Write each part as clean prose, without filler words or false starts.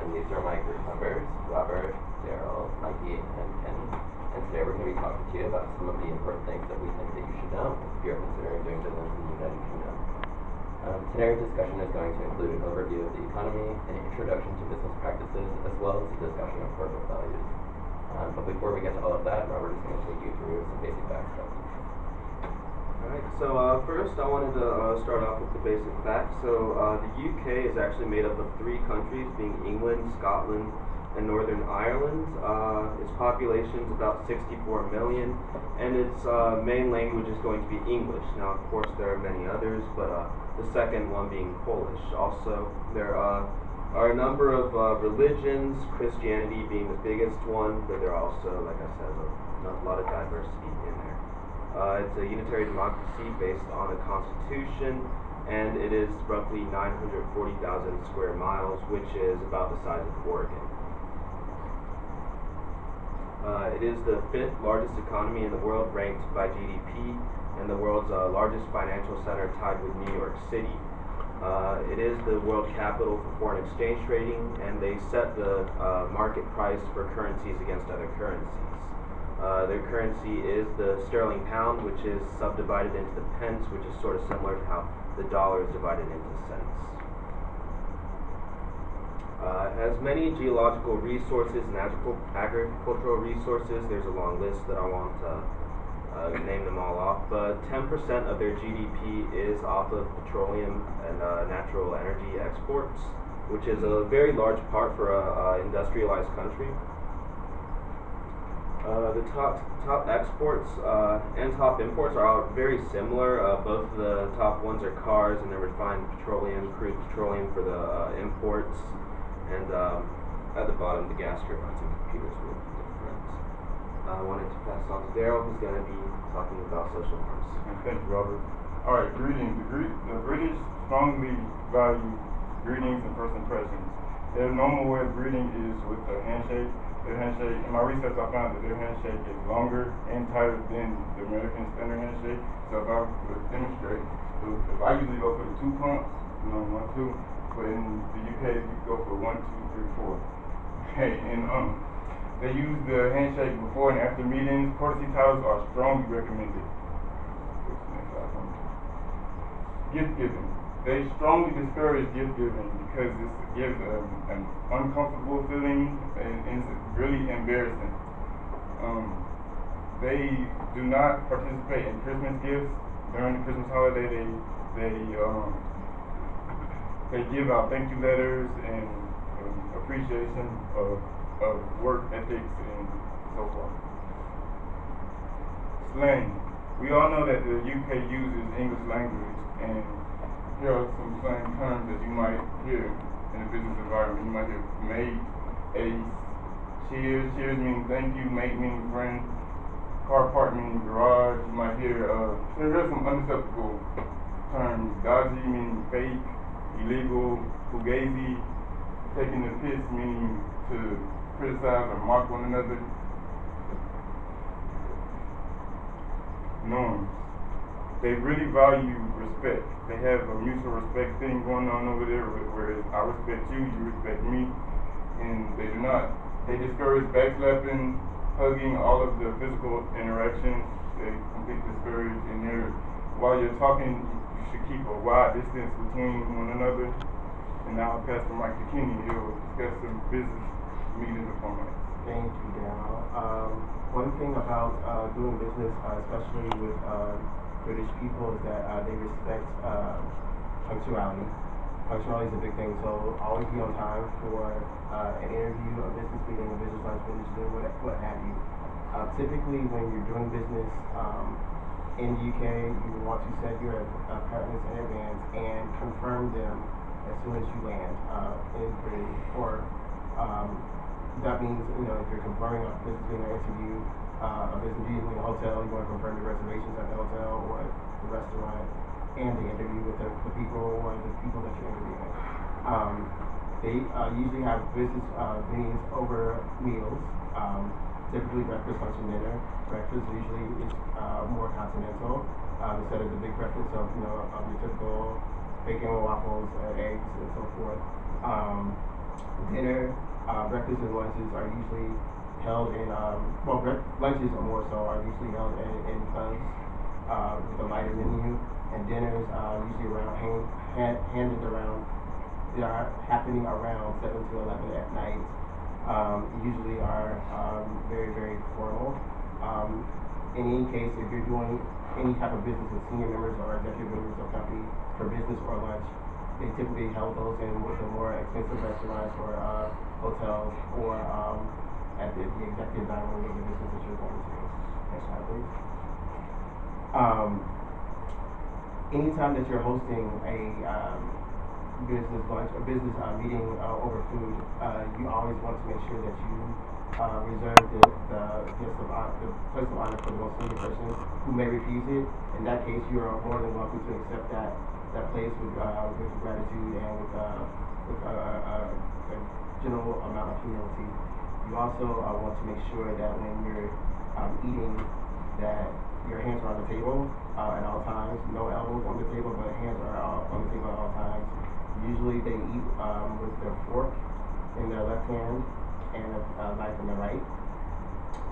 and these are my group members, Robert, Daryl, Mikey, and Kenny. And today we're going to be talking to you about some of the important things that we think that you should know if you're considering doing business in the United Kingdom. Today our discussion is going to include an overview of the economy, an introduction to business practices, as well as a discussion of corporate values. But before we get to all of that, Robert is going to take you through some basic facts about the Alright, so first I wanted to start off with the basic facts. So the UK is actually made up of 3 countries, being England, Scotland, and Northern Ireland. Its population is about 64 million, and its main language is going to be English. Now, of course, there are many others, but the second one being Polish. Also, there are a number of religions, Christianity being the biggest one, but there are also, like I said, a lot of diversity in there. It's a unitary democracy based on a constitution, and it is roughly 940,000 square miles, which is about the size of Oregon. It is the 5th largest economy in the world, ranked by GDP, and the world's largest financial center, tied with New York City. It is the world capital for foreign exchange trading, and they set the market price for currencies against other currencies. Their currency is the sterling pound, which is subdivided into the pence, which is sort of similar to how the dollar is divided into cents. Has many geological resources and agricultural resources. There's a long list that I won't name them all off, but 10% of their GDP is off of petroleum and natural energy exports, which is a very large part for an industrialized country. The top exports and top imports are all very similar. Both the top ones are cars, and then refined petroleum, crude petroleum for the imports, and at the bottom the gas turbines and computers will be different. I wanted to pass on to Daryl, who's going to be talking about social norms. Thank you, Robert. Alright, greetings. The British strongly value greetings and first impressions. Their normal way of greeting is with a handshake. Their handshake, in my research I found that their handshake is longer and tighter than the American standard handshake. So if I would demonstrate, if I usually go for the 2 pumps, 1, 2, but in the UK you go for 1, 2, 3, 4. Okay, and they use the handshake before and after meetings. Courtesy titles are strongly recommended. Gift giving. They strongly discourage gift giving because it gives an uncomfortable feeling and it's really embarrassing. They do not participate in Christmas gifts. During the Christmas holiday, they give out thank you letters and appreciation of work ethics and so forth. Slang. We all know that the UK uses English language, and here are some slang terms that you might hear in a business environment. You might hear mate, ace, cheers. Cheers meaning thank you, mate meaning friend, car park meaning garage. You might hear, there are some unacceptable terms. Dodgy meaning fake, illegal, fugazi, taking the piss meaning to criticize or mock one another. Norms. They really value respect. They have a mutual respect thing going on over there, whereas I respect you, you respect me, and they discourage backslapping, hugging, all of the physical interactions. They completely discourage, and while you're talking, you should keep a wide distance between one another. And now I'll pass the mic to Kenny. He'll discuss some business meetings and formats. Thank you, Daryl. One thing about doing business, especially with British people, is that they respect punctuality. Punctuality is a big thing, so always be on time for an interview, a business meeting, a business lunch, business dinner, what have you. Typically, when you're doing business in the UK, you want to set your appointments in advance and confirm them as soon as you land in Britain. Or that means, if you're confirming a business meeting or interview, a business meeting in a hotel, you want to confirm the reservations at the hotel or the restaurant, and the interview with the people or the people that you're interviewing. They usually have business meetings over meals, typically breakfast, lunch, and dinner. Breakfast usually is more continental, instead of the big breakfast of your typical bacon, waffles, eggs, and so forth. Dinner, breakfast and lunches are usually held in, lunches or more so are usually held in pubs with a lighter menu. And dinners usually handed around, they are happening around 7 to 11 at night. Usually are very, very formal. In any case, if you're doing any type of business with senior members or executive members of the company for business or lunch, they typically held those in with the more expensive restaurants or hotels or at the executive dining room of the business that you're going to. Next slide, please. Anytime that you're hosting a business lunch or business meeting over food, you always want to make sure that you reserve the place of honor for the most senior person who may refuse it. In that case, you are more than welcome to accept that place with gratitude and with a general amount of humility. You also want to make sure that when you're eating, that your hands are on the table at all times. No elbows on the table, but hands are on the table at all times. Usually they eat with their fork in their left hand and a knife in the right.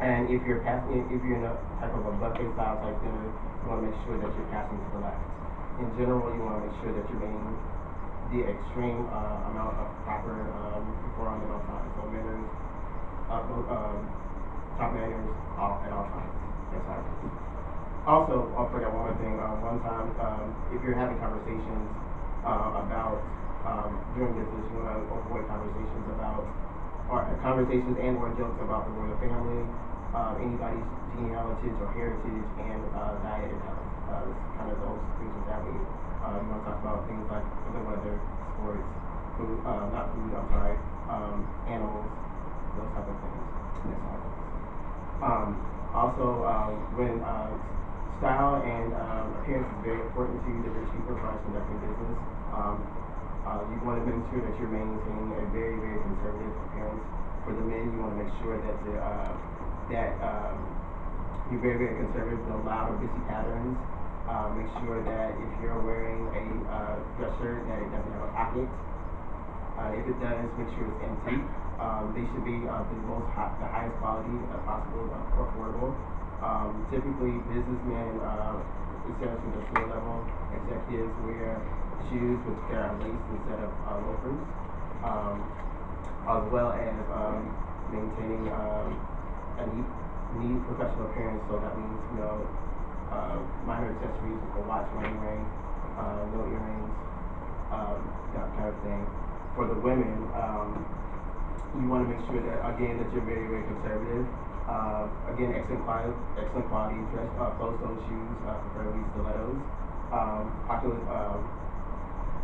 And if you're in a type of a buffet style type dinner, you want to make sure that you're passing to the left. In general, you want to make sure that you're making the extreme amount of proper decorum at all times. So manners, top manners at all times. Next slide. Also, I'll forget one more thing. One time, if you're having conversations about during business, you want to avoid conversations and or jokes about the royal family, anybody's genealogies or heritage, and diet and health. Kind of those things with that. You want to talk about things like the weather, sports, food, not food, I'm sorry, animals, those type of things. Next slide, please. Also, when style and appearance is very important to the British people as far as conducting business. You want to make sure that you're maintaining a very, very conservative appearance. For the men, you want to make sure that you're very, very conservative, no loud or busy patterns. Make sure that if you're wearing a dress shirt, that it doesn't have a pocket. If it does, make sure it's empty. They should be the highest quality possible or affordable. Typically, businessmen, especially the floor level executives, wear shoes which are laced instead of loafers, as well as maintaining a neat professional appearance. So that means minor accessories, like a watch, wedding ring, no earrings, that kind of thing. For the women, you want to make sure that again that you're very, very conservative. Again, excellent quality dress, closed-toe shoes, preferably stilettos. Popular,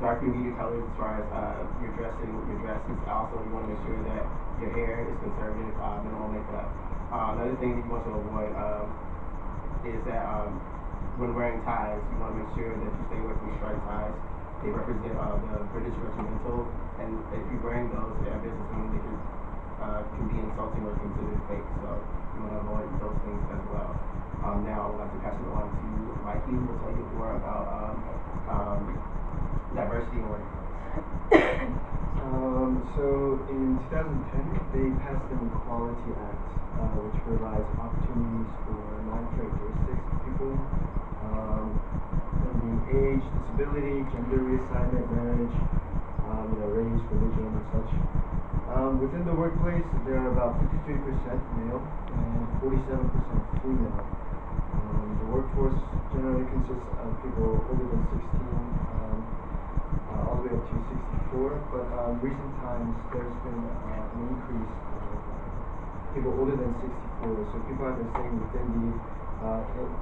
dark and muted colors as far as your dresses. Also, you want to make sure that your hair is conservative, minimal makeup. Another thing that you want to avoid is that when wearing ties, you want to make sure that you stay away from striped ties. They represent the British regimental, and if you're wearing those at a business meeting, they can be insulting or considered fake. So you want to avoid those things as well. Now I would like to pass it on to Mikey, who will tell you more about diversity and workplace. So in 2010, they passed an Equality Act, which provides opportunities for non-characteristics of people, being age, disability, gender reassignment, marriage, race, religion, and such. Within the workplace, there are about 53% male and 47% female. The workforce generally consists of people older than 16, all the way up to 64, but recent times there's been an increase of people older than 64, so people have been staying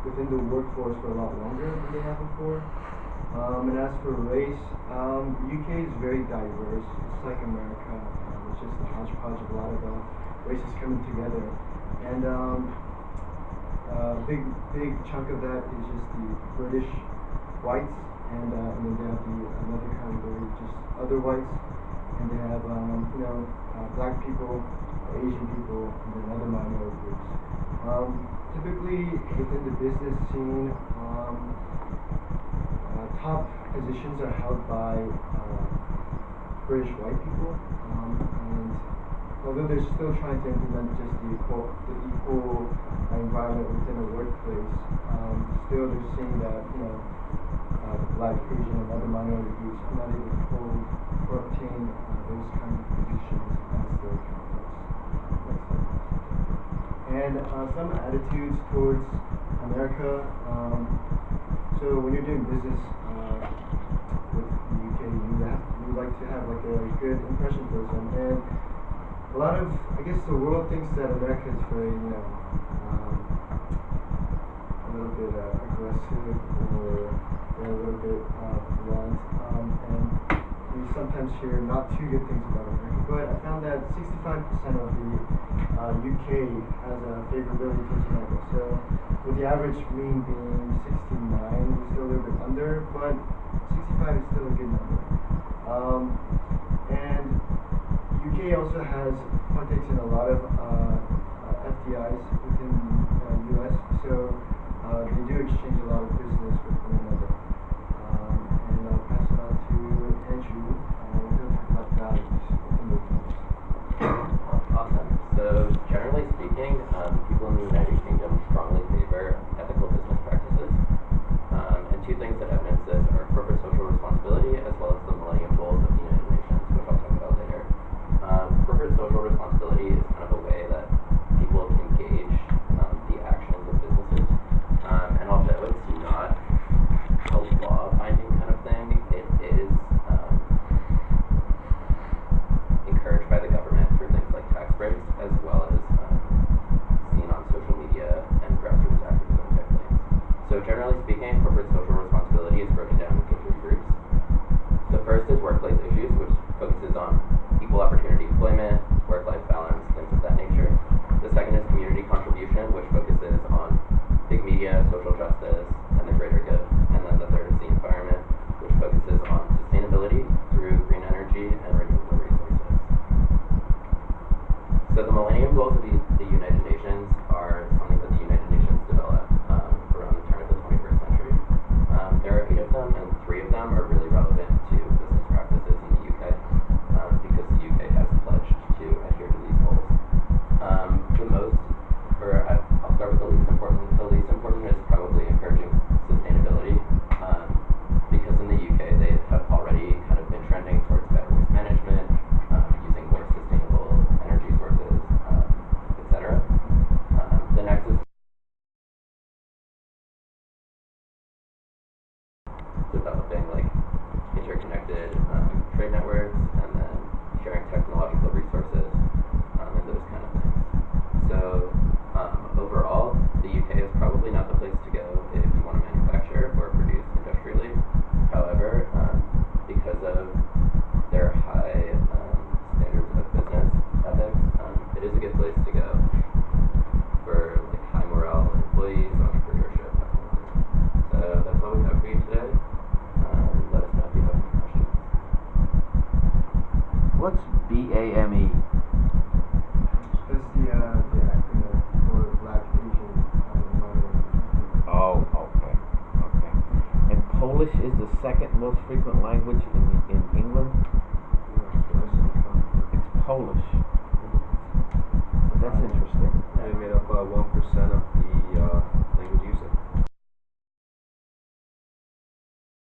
within the workforce for a lot longer than they have before. And as for race, the UK is very diverse. It's like America. It's just a hodgepodge of a lot of races coming together. And big chunk of that is just the British whites, and then they have another category, just other whites, and they have black people, Asian people, and then other minority groups. Typically within the business scene, top positions are held by British white people, and although they're still trying to implement just the equal environment within a workplace, still they're seeing that Black, Asian, and other minority groups are not able to hold or obtain those kinds of positions as their counterparts. And some attitudes towards America. So when you're doing business with the UK, you like to have like a good impression towards them. And a lot of, I guess, the world thinks that America is very, a little bit aggressive or a little bit blunt, and you sometimes hear not too good things about America. But I found that 65% of the UK has a favorability towards America. So with the average mean being 69, we're still a little bit under, but 65 is still a good number. And UK also has partakes in a lot of FDIs within the US, so they do exchange a lot of business with one another. And I'll pass it on to Andrew. We're going to talk about values within the countries. Awesome. So generally speaking, people in the United Kingdom strongly favor ethical business practices. And two things that evidence this are corporate social responsibility as well as the Millennium Goals of the United Nations, which I'll talk about later. Corporate social responsibility is kind of a way that people can gauge the actions of businesses. And although it's not a law-binding kind of thing, it is encouraged by the government through things like tax breaks, as well as seen on social media and grassroots activism type things. So generally speaking, corporate social responsibility is broken down into three groups. The first is workplace issues, which focuses on equal opportunity employment, work-life balance, things of that nature. The second is community contribution, which focuses on big media, social justice, and the greater good. And then the third is the environment, which focuses on sustainability through green energy and renewable resources. So the Millennium Goals of the United Nations are something that the United Nations developed around the turn of the 21st century. There are 8 of them, and 3 of them are really relevant to business practices in the UK, because the UK has pledged to adhere to these goals. I'll start with the least important. The least important is probably encouraging sustainability, because in the UK they have already kind of been trending towards better waste management, using more sustainable energy sources, etc. The next is developing like interconnected trade networks, and then sharing technological resources, and those kind of things. So overall, the UK is probably not the place to go if you want to manufacture or produce industrially. However, because of their high standards of business ethics, it is a good place to go for like high morale employees, entrepreneurship, that kind of thing. So that's all we have for you today. Let us know if you have any questions. What's BAME? That's the acronym for Black, Asian, and minority people. Oh, okay. And Polish is the second most frequent language in England? It's Polish. That's interesting. They made up 1% of